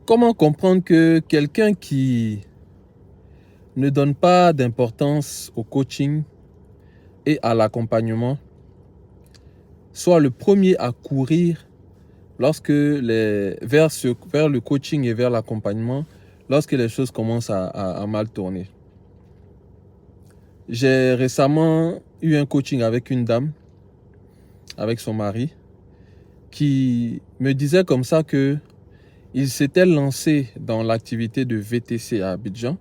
Comment comprendre que quelqu'un qui ne donne pas d'importance au coaching et à l'accompagnement soit le premier à courir vers le coaching et vers l'accompagnement lorsque les choses commencent à mal tourner? J'ai récemment eu un coaching avec une dame, avec son mari, qui me disait comme ça que il s'était lancé dans l'activité de VTC à Abidjan,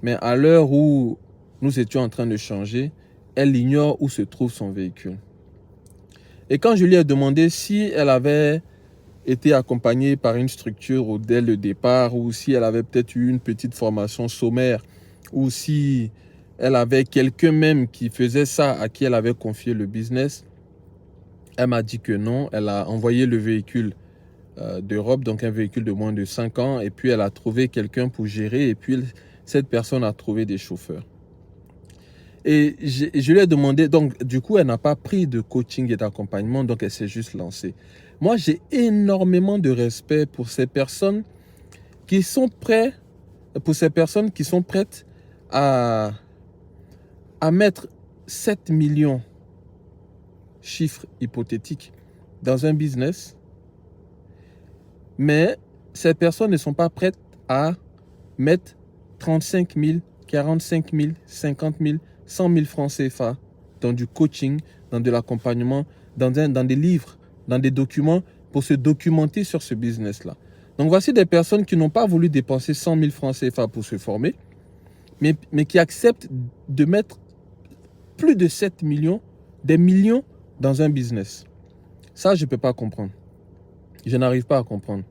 mais à l'heure où nous étions en train de changer, elle ignore où se trouve son véhicule. Et quand je lui ai demandé si elle avait été accompagnée par une structure dès le départ, ou si elle avait peut-être eu une petite formation sommaire, ou si elle avait quelqu'un même qui faisait ça, à qui elle avait confié le business, elle m'a dit que non. Elle a envoyé le véhicule d'Europe, donc un véhicule de moins de 5 ans, et puis elle a trouvé quelqu'un pour gérer, et puis cette personne a trouvé des chauffeurs. Et je lui ai demandé, donc du coup, elle n'a pas pris de coaching et d'accompagnement, donc elle s'est juste lancée. Moi, j'ai énormément de respect pour ces personnes qui sont prêtes, à, à mettre 7 millions, chiffre hypothétique, dans un business, mais ces personnes ne sont pas prêtes à mettre 35 000, 45 000, 50 000, 100 000 francs CFA dans du coaching, dans de l'accompagnement, dans des livres, dans des documents pour se documenter sur ce business-là. Donc voici des personnes qui n'ont pas voulu dépenser 100 000 francs CFA pour se former, mais qui acceptent de mettre plus de 7 millions, des millions dans un business. Ça, je ne peux pas comprendre. Je n'arrive pas à comprendre.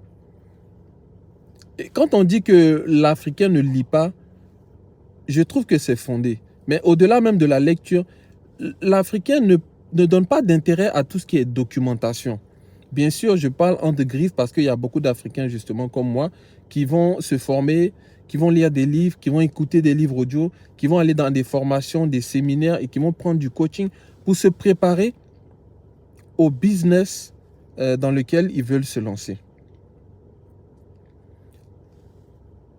Et quand on dit que l'Africain ne lit pas, je trouve que c'est fondé. Mais au-delà même de la lecture, l'Africain ne donne pas d'intérêt à tout ce qui est documentation. Bien sûr, je parle entre griffes parce qu'il y a beaucoup d'Africains, justement, comme moi, qui vont se former, qui vont lire des livres, qui vont écouter des livres audio, qui vont aller dans des formations, des séminaires et qui vont prendre du coaching pour se préparer au business dans lequel ils veulent se lancer.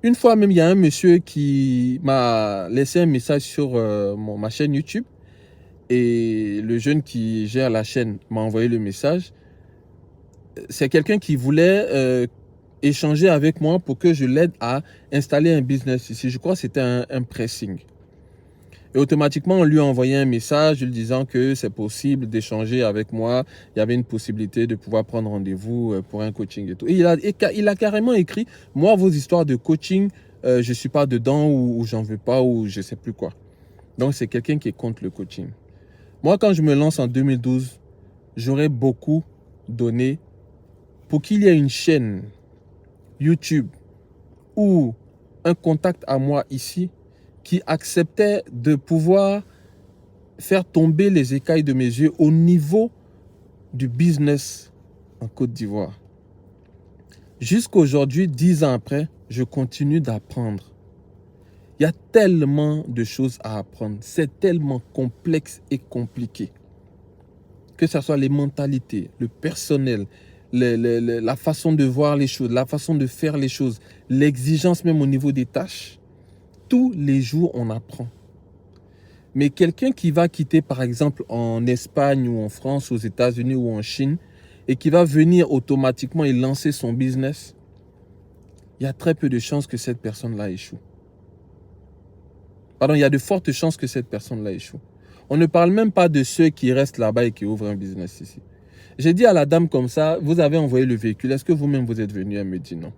Une fois même, il y a un monsieur qui m'a laissé un message sur ma chaîne YouTube, et le jeune qui gère la chaîne m'a envoyé le message. C'est quelqu'un qui voulait échanger avec moi pour que je l'aide à installer un business ici. Je crois que c'était un pressing. Et automatiquement, on lui a envoyé un message lui disant que c'est possible d'échanger avec moi. Il y avait une possibilité de pouvoir prendre rendez-vous pour un coaching et tout. Et il a carrément écrit, moi, vos histoires de coaching, je ne suis pas dedans, ou j'en veux pas, ou je ne sais plus quoi. Donc, c'est quelqu'un qui est contre le coaching. Moi, quand je me lance en 2012, j'aurais beaucoup donné pour qu'il y ait une chaîne YouTube ou un contact à moi ici qui acceptait de pouvoir faire tomber les écailles de mes yeux au niveau du business en Côte d'Ivoire. Jusqu'aujourd'hui, 10 ans après, je continue d'apprendre. Il y a tellement de choses à apprendre. C'est tellement complexe et compliqué. Que ce soit les mentalités, le personnel, la façon de voir les choses, la façon de faire les choses, l'exigence même au niveau des tâches. Tous les jours, on apprend. Mais quelqu'un qui va quitter, par exemple, en Espagne ou en France, aux États-Unis ou en Chine, et qui va venir automatiquement et lancer son business, il y a très peu de chances que cette personne-là échoue. Pardon, il y a de fortes chances que cette personne-là échoue. On ne parle même pas de ceux qui restent là-bas et qui ouvrent un business ici. J'ai dit à la dame comme ça, vous avez envoyé le véhicule, est-ce que vous-même vous êtes venu? Elle me dit non.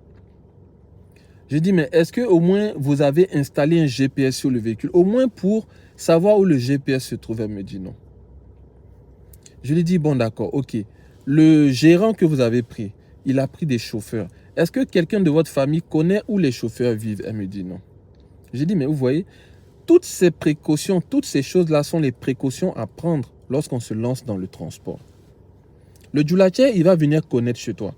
J'ai dit, mais est-ce que au moins vous avez installé un GPS sur le véhicule, au moins pour savoir où le GPS se trouve? Elle me dit non. Je lui ai dit, bon d'accord, ok. Le gérant que vous avez pris, il a pris des chauffeurs. Est-ce que quelqu'un de votre famille connaît où les chauffeurs vivent? Elle me dit non. J'ai dit, mais vous voyez, toutes ces précautions, toutes ces choses-là sont les précautions à prendre lorsqu'on se lance dans le transport. Le djoulatier, il va venir connaître chez toi.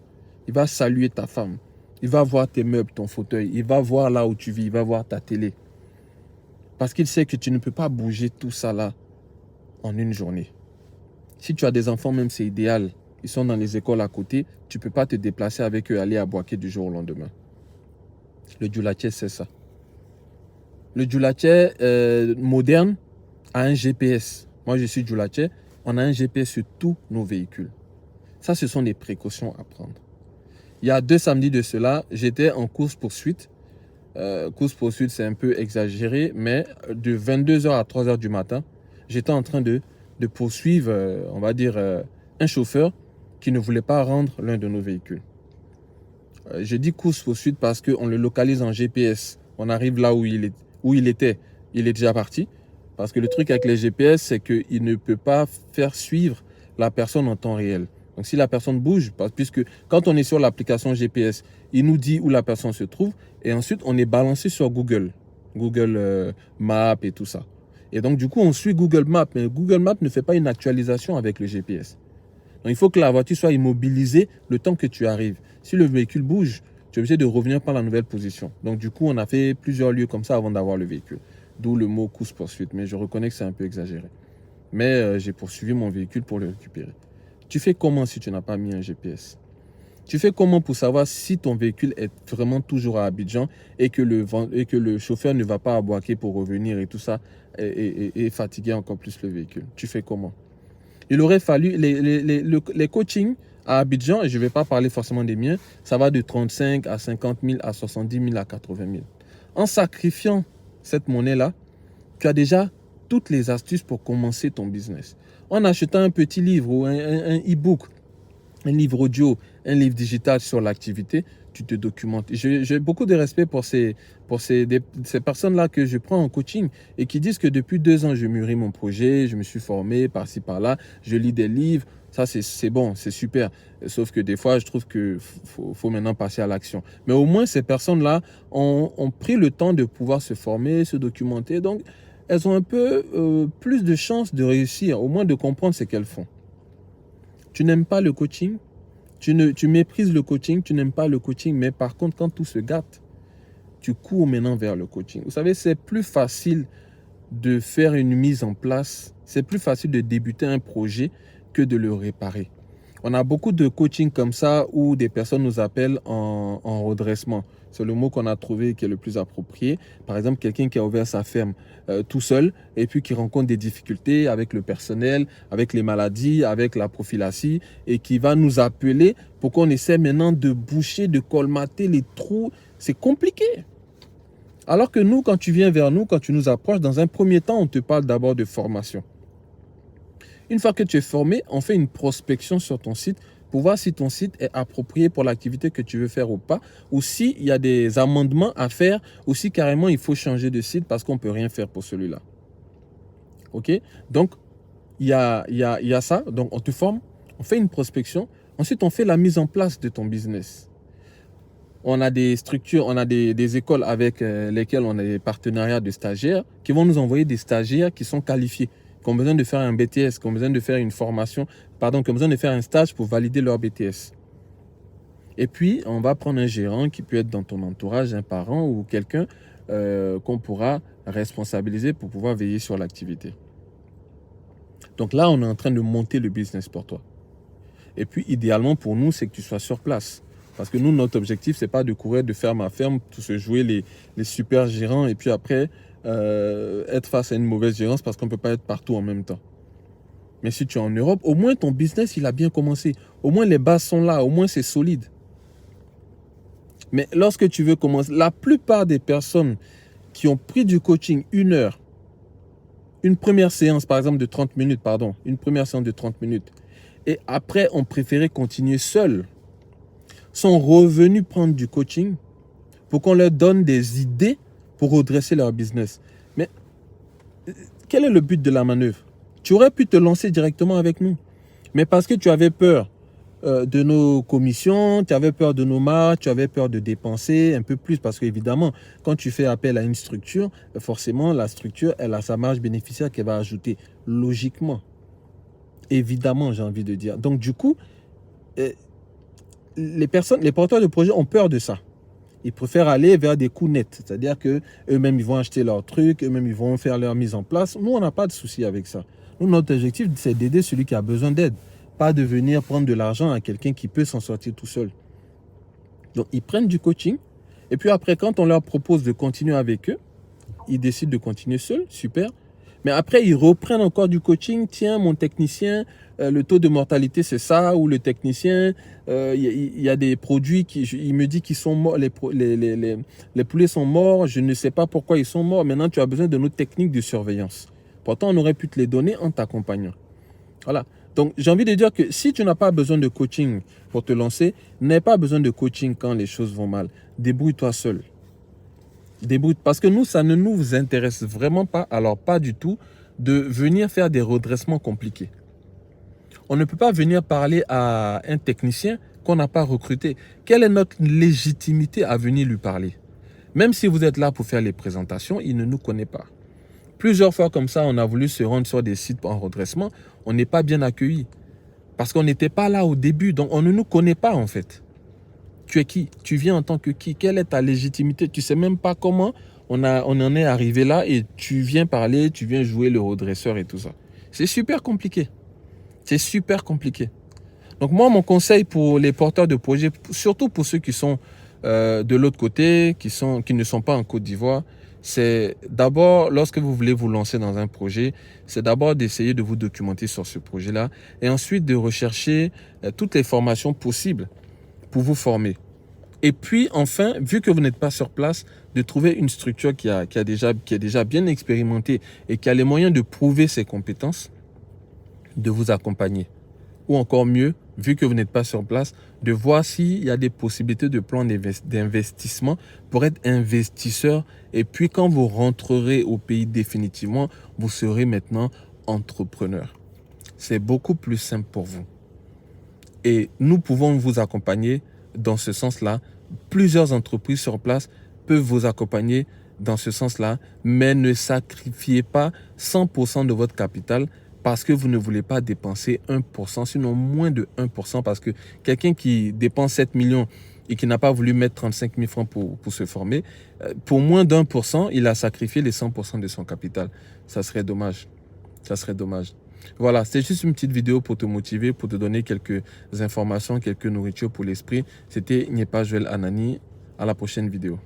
Il va saluer ta femme. Il va voir tes meubles, ton fauteuil. Il va voir là où tu vis. Il va voir ta télé. Parce qu'il sait que tu ne peux pas bouger tout ça là en une journée. Si tu as des enfants, même c'est idéal. Ils sont dans les écoles à côté. Tu ne peux pas te déplacer avec eux, aller à Boaké du jour au lendemain. Le Djoulache, c'est ça. Le Djoulache moderne a un GPS. Moi, je suis Djoulache. On a un GPS sur tous nos véhicules. Ça, ce sont des précautions à prendre. Il y a 2 samedis de cela, j'étais en course-poursuite. Course-poursuite, c'est un peu exagéré, mais de 22h à 3h du matin, j'étais en train de poursuivre, on va dire, un chauffeur qui ne voulait pas rendre l'un de nos véhicules. Je dis course-poursuite parce qu'on le localise en GPS. On arrive là où il était. Il est déjà parti. Parce que le truc avec les GPS, c'est qu'il ne peut pas faire suivre la personne en temps réel. Donc si la personne bouge, puisque quand on est sur l'application GPS, il nous dit où la personne se trouve et ensuite on est balancé sur Google Maps et tout ça. Et donc du coup on suit Google Maps, mais Google Maps ne fait pas une actualisation avec le GPS. Donc il faut que la voiture soit immobilisée le temps que tu arrives. Si le véhicule bouge, tu es obligé de revenir par la nouvelle position. Donc du coup on a fait plusieurs lieux comme ça avant d'avoir le véhicule. D'où le mot course-poursuite, mais je reconnais que c'est un peu exagéré. Mais j'ai poursuivi mon véhicule pour le récupérer. Tu fais comment si tu n'as pas mis un GPS? Tu fais comment pour savoir si ton véhicule est vraiment toujours à Abidjan et que le chauffeur ne va pas aboîter pour revenir et tout ça et fatiguer encore plus le véhicule? Tu fais comment? Il aurait fallu les coachings à Abidjan, et je ne vais pas parler forcément des miens, ça va de 35 à 50 000 à 70 000 à 80 000. En sacrifiant cette monnaie-là, tu as déjà toutes les astuces pour commencer ton business. En achetant un petit livre ou un e-book, un livre audio, un livre digital sur l'activité, tu te documentes. J'ai beaucoup de respect pour ces personnes-là que je prends en coaching et qui disent que depuis 2 ans, je mûris mon projet, je me suis formé par-ci, par-là, je lis des livres. Ça, c'est bon, c'est super. Sauf que des fois, je trouve qu'il faut maintenant passer à l'action. Mais au moins, ces personnes-là ont pris le temps de pouvoir se former, se documenter. Donc, elles ont un peu plus de chances de réussir, au moins de comprendre ce qu'elles font. Tu n'aimes pas le coaching, tu méprises le coaching, tu n'aimes pas le coaching, mais par contre, quand tout se gâte, tu cours maintenant vers le coaching. Vous savez, c'est plus facile de faire une mise en place, c'est plus facile de débuter un projet que de le réparer. On a beaucoup de coaching comme ça où des personnes nous appellent en redressement. C'est le mot qu'on a trouvé qui est le plus approprié. Par exemple, quelqu'un qui a ouvert sa ferme tout seul et puis qui rencontre des difficultés avec le personnel, avec les maladies, avec la prophylaxie et qui va nous appeler pour qu'on essaie maintenant de boucher, de colmater les trous. C'est compliqué. Alors que nous, quand tu viens vers nous, quand tu nous approches, dans un premier temps, on te parle d'abord de formation. Une fois que tu es formé, on fait une prospection sur ton site pour voir si ton site est approprié pour l'activité que tu veux faire ou pas, ou s'il y a des amendements à faire, ou si carrément il faut changer de site parce qu'on ne peut rien faire pour celui-là. Ok? Donc, il y a ça. Donc, on te forme, on fait une prospection. Ensuite, on fait la mise en place de ton business. On a des structures, on a des écoles avec lesquelles on a des partenariats de stagiaires qui vont nous envoyer des stagiaires qui sont qualifiés, qui ont besoin de faire un BTS, qui ont besoin de faire une formation, qui ont besoin de faire un stage pour valider leur BTS. Et puis, on va prendre un gérant qui peut être dans ton entourage, un parent ou quelqu'un qu'on pourra responsabiliser pour pouvoir veiller sur l'activité. Donc là, on est en train de monter le business pour toi. Et puis, idéalement pour nous, c'est que tu sois sur place. Parce que nous, notre objectif, ce n'est pas de courir de ferme à ferme, tout se jouer les super gérants et puis après être face à une mauvaise gérance parce qu'on ne peut pas être partout en même temps. Mais si tu es en Europe, au moins ton business, il a bien commencé. Au moins les bases sont là, au moins c'est solide. Mais lorsque tu veux commencer, la plupart des personnes qui ont pris du coaching 1 heure, une première séance par exemple de 30 minutes, une première séance de 30 minutes, et après ont préféré continuer seuls, sont revenus prendre du coaching pour qu'on leur donne des idées pour redresser leur business. Mais quel est le but de la manœuvre? Tu aurais pu te lancer directement avec nous. Mais parce que tu avais peur de nos commissions, tu avais peur de nos marges, tu avais peur de dépenser un peu plus. Parce qu'évidemment, quand tu fais appel à une structure, forcément, la structure, elle a sa marge bénéficiaire qu'elle va ajouter logiquement. Évidemment, j'ai envie de dire. Donc, du coup, les porteurs de projets ont peur de ça. Ils préfèrent aller vers des coûts nets. C'est-à-dire qu'eux-mêmes, ils vont acheter leurs trucs, eux-mêmes, ils vont faire leur mise en place. Nous, on n'a pas de souci avec ça. Nous, notre objectif, c'est d'aider celui qui a besoin d'aide. Pas de venir prendre de l'argent à quelqu'un qui peut s'en sortir tout seul. Donc, ils prennent du coaching. Et puis après, quand on leur propose de continuer avec eux, ils décident de continuer seuls, super. Mais après, ils reprennent encore du coaching. Tiens, mon technicien, le taux de mortalité, c'est ça. Ou le technicien, il y a des produits qui, il me dit qu'ils sont morts, les poulets sont morts. Je ne sais pas pourquoi ils sont morts. Maintenant, tu as besoin de nos techniques de surveillance. Pourtant, on aurait pu te les donner en t'accompagnant. Voilà. Donc, j'ai envie de dire que si tu n'as pas besoin de coaching pour te lancer, n'aie pas besoin de coaching quand les choses vont mal. Débrouille-toi seul. Parce que nous, ça ne nous intéresse vraiment pas, alors pas du tout, de venir faire des redressements compliqués. On ne peut pas venir parler à un technicien qu'on n'a pas recruté. Quelle est notre légitimité à venir lui parler? Même si vous êtes là pour faire les présentations, il ne nous connaît pas. Plusieurs fois comme ça, on a voulu se rendre sur des sites en redressement, on n'est pas bien accueillis. Parce qu'on n'était pas là au début, donc on ne nous connaît pas en fait. Tu es qui? Tu viens en tant que qui? Quelle est ta légitimité? Tu ne sais même pas comment on en est arrivé là et tu viens parler, tu viens jouer le redresseur et tout ça. C'est super compliqué. C'est super compliqué. Donc moi, mon conseil pour les porteurs de projets, surtout pour ceux qui sont de l'autre côté, qui ne sont pas en Côte d'Ivoire, c'est d'abord, lorsque vous voulez vous lancer dans un projet, c'est d'abord d'essayer de vous documenter sur ce projet-là et ensuite de rechercher toutes les formations possibles pour vous former. Et puis, enfin, vu que vous n'êtes pas sur place, de trouver une structure qui est déjà bien expérimentée et qui a les moyens de prouver ses compétences, de vous accompagner. Ou encore mieux, vu que vous n'êtes pas sur place, de voir s'il y a des possibilités de plan d'investissement pour être investisseur. Et puis, quand vous rentrerez au pays définitivement, vous serez maintenant entrepreneur. C'est beaucoup plus simple pour vous. Et nous pouvons vous accompagner dans ce sens-là. Plusieurs entreprises sur place peuvent vous accompagner dans ce sens-là, mais ne sacrifiez pas 100% de votre capital parce que vous ne voulez pas dépenser 1%, sinon moins de 1%, parce que quelqu'un qui dépense 7 millions et qui n'a pas voulu mettre 35 000 francs pour se former, pour moins d'1%, il a sacrifié les 100% de son capital. Ça serait dommage. Ça serait dommage. Voilà, c'est juste une petite vidéo pour te motiver, pour te donner quelques informations, quelques nourritures pour l'esprit. C'était Nyepa Joel Anani. À la prochaine vidéo.